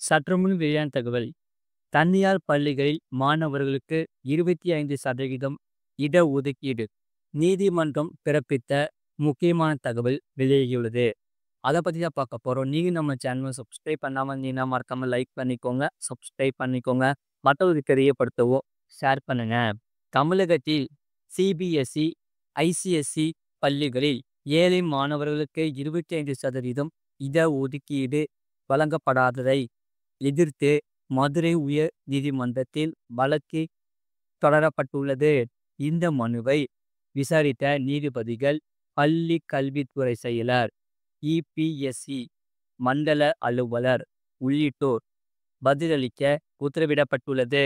சற்றுமுன் வெளியான தகவல். தனியார் பள்ளிகளில் மாணவர்களுக்கு 25% இடஒதுக்கீடு. நீதிமன்றம் பிறப்பித்த முக்கியமான தகவல் வெளியாகியுள்ளது. அதை பத்தி தான் பார்க்க போறோம். நீங்க நம்ம சேனலை சப்ஸ்கிரைப் பண்ணாம இருந்தீங்கன்னா மறக்காம லைக் பண்ணிக்கோங்க, சப்ஸ்கிரைப் பண்ணிக்கோங்க. மற்றவர்களுக்கு தெரியப்படுத்தவோ ஷேர் பண்ணுங்க. தமிழகத்தில் சிபிஎஸ்இ, ஐசிஎஸ்இ பள்ளிகளில் ஏழை மாணவர்களுக்கு 25% இடஒதுக்கீடு வழங்கப்படாததை எதிர்த்து மதுரை உயர் நீதிமன்றத்தில் வழக்கு தொடரப்பட்டுள்ளது. இந்த மனுவை விசாரித்த நீதிபதிகள் பள்ளி கல்வித்துறை செயலர், இபிஎஸ்சி மண்டல அலுவலர் உள்ளிட்டோர் பதிலளிக்க உத்தரவிடப்பட்டுள்ளது.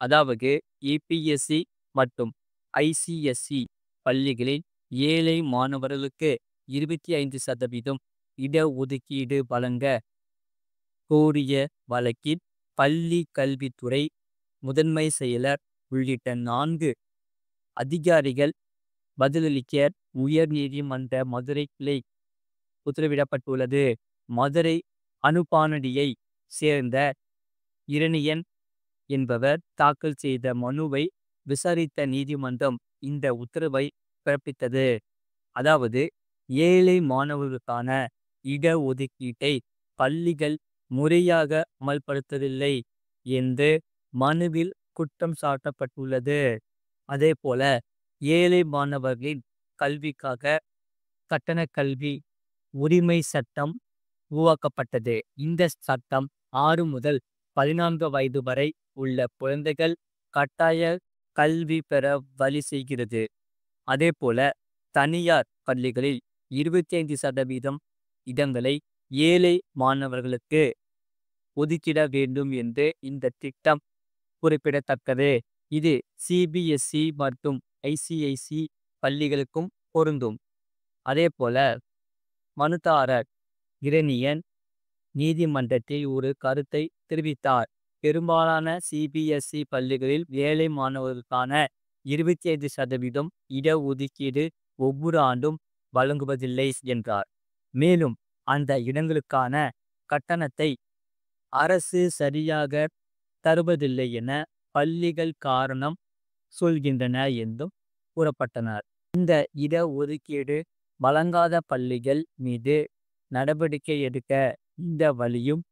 அதாவது இபிஎஸ்சி மற்றும் ஐசிஎஸ்சி பள்ளிகளில் ஏழை மாணவர்களுக்கு 25% இடஒதுக்கீடு வழங்க கோரிய வழக்கில் பள்ளி கல்வித்துறை முதன்மை செயலர் உள்ளிட்ட 4 அதிகாரிகள் பதிலளிக்க உயர் நீதிமன்ற மதுரை கிளை உத்தரவிடப்பட்டுள்ளது. மதுரை அனுப்பானடியை சேர்ந்த இரணியன் என்பவர் தாக்கல் செய்த மனுவை விசாரித்த நீதிமன்றம் இந்த உத்தரவை பிறப்பித்தது. அதாவது ஏழை மாணவர்களுக்கான இடஒதுக்கீட்டை பள்ளிகள் முறையாக அமல்படுத்தவில்லை என்று மனுவில் குற்றம் சாட்டப்பட்டுள்ளது. அதேபோல ஏழை மாணவர்களின் கல்விக்காக கட்டண கல்வி உரிமை சட்டம் உருவாக்கப்பட்டது. இந்த சட்டம் 6 முதல் 14 வயது வரை உள்ள குழந்தைகள் கட்டாய கல்வி பெற வழி செய்கிறது. அதேபோல தனியார் பள்ளிகளில் 25% இடங்களை ஏழை மாணவர்களுக்கு ஒதுக்கிட வேண்டும் என்று இந்த திட்டம் குறிப்பிடத்தக்கது. இது சிபிஎஸ்இ மற்றும் ஐசிஐசி பள்ளிகளுக்கும் பொருந்தும். அதேபோல மனுதாரர் இரணியன் நீதிமன்றத்தில் ஒரு கருத்தை தெரிவித்தார். பெரும்பாலான சிபிஎஸ்இ பள்ளிகளில் ஏழை மாணவர்களுக்கான 25% இடஒதுக்கீடு ஒவ்வொரு ஆண்டும் வழங்குவதில்லை என்றார். மேலும் அந்த இடங்களுக்கான கட்டணத்தை அரசு சரியாக தருவதில்லை என பள்ளிகள் காரணம் சொல்கின்றன என்றும் கூறப்பட்டனர். இந்த இடஒதுக்கீடு வழங்காத பள்ளிகள் மீது நடவடிக்கை எடுக்க எந்த வழியும்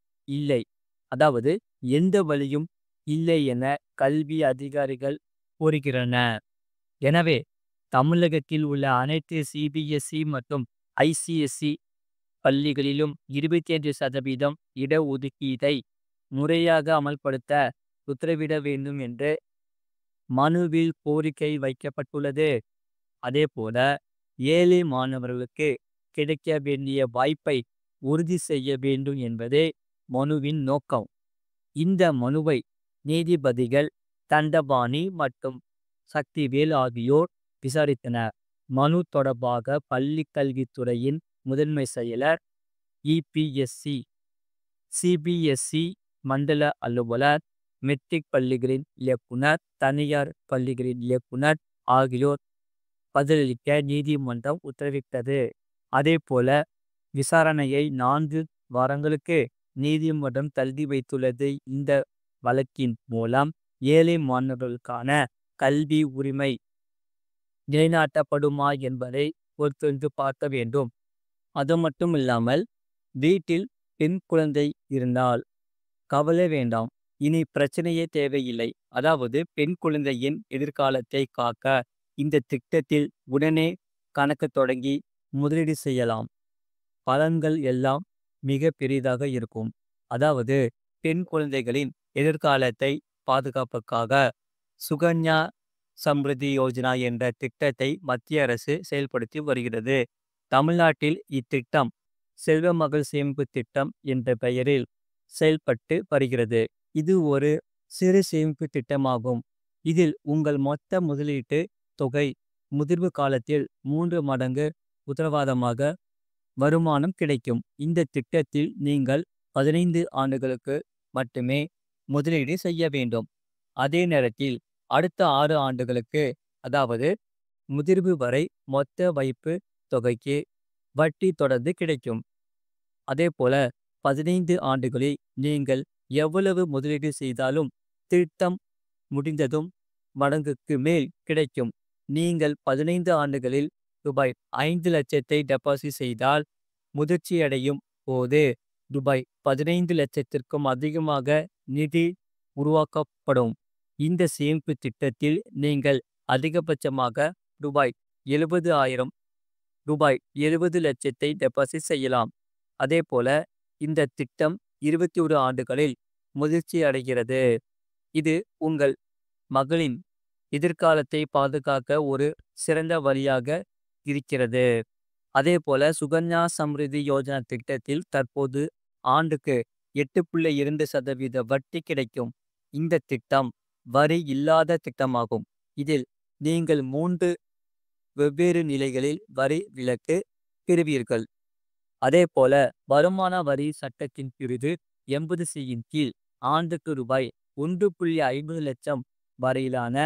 இல்லை என கல்வி அதிகாரிகள் கூறுகின்றனர். எனவே தமிழகத்தில் உள்ள அனைத்து சிபிஎஸ்இ மற்றும் ஐசிஎஸ்இ பள்ளிகளிலும் 25% இடஒதுக்கீட்டை முறையாக அமல்படுத்த உத்தரவிட வேண்டும் என்று மனுவில் கோரிக்கை வைக்கப்பட்டுள்ளது. அதேபோல ஏழை மாணவர்களுக்கு கிடைக்க வேண்டிய வாய்ப்பை உறுதி செய்ய வேண்டும் என்பதே மனுவின் நோக்கம். இந்த மனுவை நீதிபதிகள் தண்டபாணி மற்றும் சக்திவேல் ஆகியோர் விசாரித்தனர். மனு தொடர்பாக பள்ளி கல்வித்துறையின் முதன்மை செயலர், இபிஎஸ்சி, சிபிஎஸ்இ மண்டல அலுவலர், மெட்ரிக் பள்ளிகளின் இயக்குனர், தனியார் பள்ளிகளின் இயக்குனர் ஆகியோர் பதிலளிக்க நீதிமன்றம் உத்தரவிட்டது. அதேபோல விசாரணையை 4 வாரங்களுக்கு நீதிமன்றம் தள்ளி வைத்துள்ளது. இந்த வழக்கின் மூலம் ஏழை மாணவர்களுக்கான கல்வி உரிமை நிலைநாட்டப்படுமா என்பதை பொறுத்திருந்து பார்க்க வேண்டும். அது மட்டும் இல்லாமல் வீட்டில் பெண் குழந்தை இருந்தால் கவலை வேண்டாம், இனி பிரச்சனையே தேவையில்லை. அதாவது பெண் குழந்தையின் எதிர்காலத்தை காக்க இந்த திட்டத்தில் உடனே கணக்கு தொடங்கி முதலீடு செய்யலாம். பலன்கள் எல்லாம் மிக பெரிதாக இருக்கும். அதாவது பெண் குழந்தைகளின் எதிர்காலத்தை பாதுகாப்புக்காக சுகன்யா சம்ருதி யோஜனா என்ற திட்டத்தை மத்திய அரசு செயல்படுத்தி வருகிறது. தமிழ்நாட்டில் இத்திட்டம் செல்வமகள் சேமிப்பு திட்டம் என்ற பெயரில் செயல்பட்டு வருகிறது. இது ஒரு சிறு சேமிப்பு திட்டமாகும். இதில் உங்கள் மொத்த முதலீட்டு தொகை முதிர்வு காலத்தில் 3 மடங்கு உத்தரவாதமாக வருமானம் கிடைக்கும். இந்த திட்டத்தில் நீங்கள் 15 ஆண்டுகளுக்கு மட்டுமே முதலீடு செய்ய வேண்டும். அதே நேரத்தில் அடுத்த 6 ஆண்டுகளுக்கு, அதாவது முதிர்வு வரை மொத்த வைப்பு தொகைக்கு வட்டி தொடர்ந்து கிடைக்கும். அதேபோல 15 ஆண்டுகளில் நீங்கள் எவ்வளவு முதலீடு செய்தாலும் திட்டம் முடிந்ததும் மடங்குக்கு மேல் கிடைக்கும். நீங்கள் 15 ஆண்டுகளில் ரூபாய் 5,00,000 டெபாசிட் செய்தால் முதிர்ச்சியடையும் போது ரூபாய் 15,00,000க்கும் அதிகமாக நிதி உருவாக்கப்படும். இந்த சேமிப்பு திட்டத்தில் நீங்கள் அதிகபட்சமாக ரூபாய் 70,000 ரூபாய் 70,00,000 டெபாசிட் செய்யலாம். அதேபோல இந்த திட்டம் 21 ஆண்டுகளில் முதிர்ச்சி அடைகிறது. இது உங்கள் மகளின் எதிர்காலத்தை பாதுகாக்க ஒரு சிறந்த வழியாக இருக்கிறது. அதேபோல சுகன்யா சம்ரிதி யோஜனா திட்டத்தில் தற்போது ஆண்டுக்கு 8.2% வட்டி கிடைக்கும். இந்த திட்டம் வரி இல்லாத திட்டமாகும். இதில் நீங்கள் 3 வெவ்வேறு நிலைகளில் வரி விலக்கு பெறுவீர்கள். அதேபோல வருமான வரி சட்டத்தின் பிரிவு 80C-யின் கீழ் ஆண்டுக்கு ரூபாய் 1.50 லட்சம் வரையிலான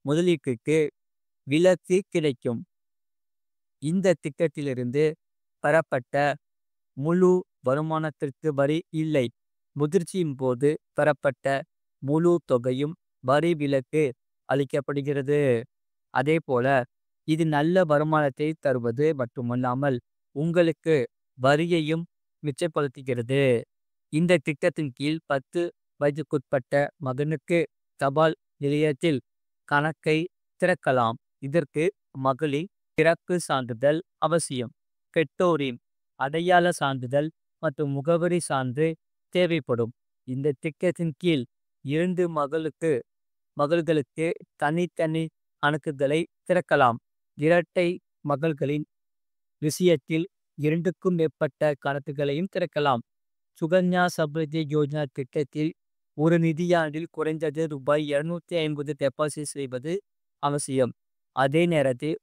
முதலீட்டுக்கு விலக்கு கிடைக்கும். இந்த திட்டத்திலிருந்து பெறப்பட்ட முழு வருமானத்திற்கு வரி இல்லை. முதிர்ச்சியின் போது பெறப்பட்ட முழு தொகையும் வரி விலக்கு அளிக்கப்படுகிறது. அதேபோல இது நல்ல வருமானத்தை தருவது மட்டுமல்லாமல் உங்களுக்கு வரியையும் மிச்சப்படுத்துகிறது. இந்த திட்டத்தின் கீழ் 10 வயதுக்குட்பட்ட மகனுக்கு தபால் நிலையத்தில் கணக்கை திறக்கலாம். இதற்கு மகளின் பிறப்பு சான்றிதழ் அவசியம். பெற்றோரின் அடையாள சான்றிதழ் மற்றும் முகவரி சான்று தேவைப்படும். இந்த திட்டத்தின் கீழ் 2 மகள்களுக்கு தனித்தனி கணக்குகளை திறக்கலாம். இரட்டை மகள்களின் விஷயத்தில் 2க்கும் மேற்பட்ட கணக்குகளையும் திறக்கலாம். சுகன்யா சம்ரிதி யோஜனா திட்டத்தில் ஒரு நிதியாண்டில் குறைந்தது ரூபாய் 250 டெபாசிட் செய்வது அவசியம். அதே நேரத்தில்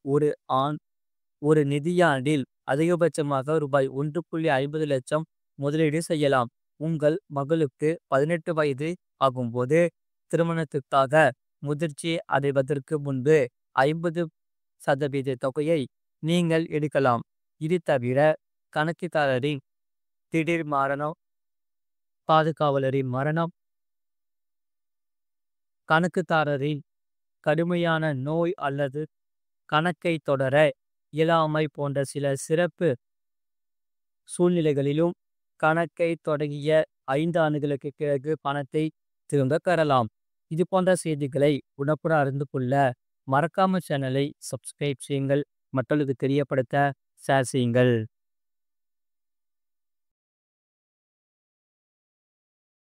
ஒரு நிதியாண்டில் அதிகபட்சமாக ரூபாய் 1.50 லட்சம் முதலீடு செய்யலாம். உங்கள் மகளுக்கு 18 வயது ஆகும்போது திருமணத்துக்காக முதிர்ச்சி அடைவதற்கு முன்பு 50% தொகையை நீங்கள் எடுக்கலாம். இது தவிர கணக்குதாரரின் திடீர் மரணம், பாதுகாவலரின் மரணம், கணக்குதாரரின் கடுமையான நோய் அல்லது கணக்கை தொடர இயலாமை போன்ற சில சிறப்பு சூழ்நிலைகளிலும் கணக்கை தொடங்கிய 5 ஆண்டுகளுக்கு பிறகு பணத்தை திரும்ப பெறலாம். இது போன்ற செய்திகளை உடனுக்குடன் அறிந்து கொள்ள மறக்காம சேனலை சப்ஸ்கிரைப் செய்யுங்கள். மற்றவர்களுக்கு தெரியப்படுத்த ஷேர் செய்யுங்கள்.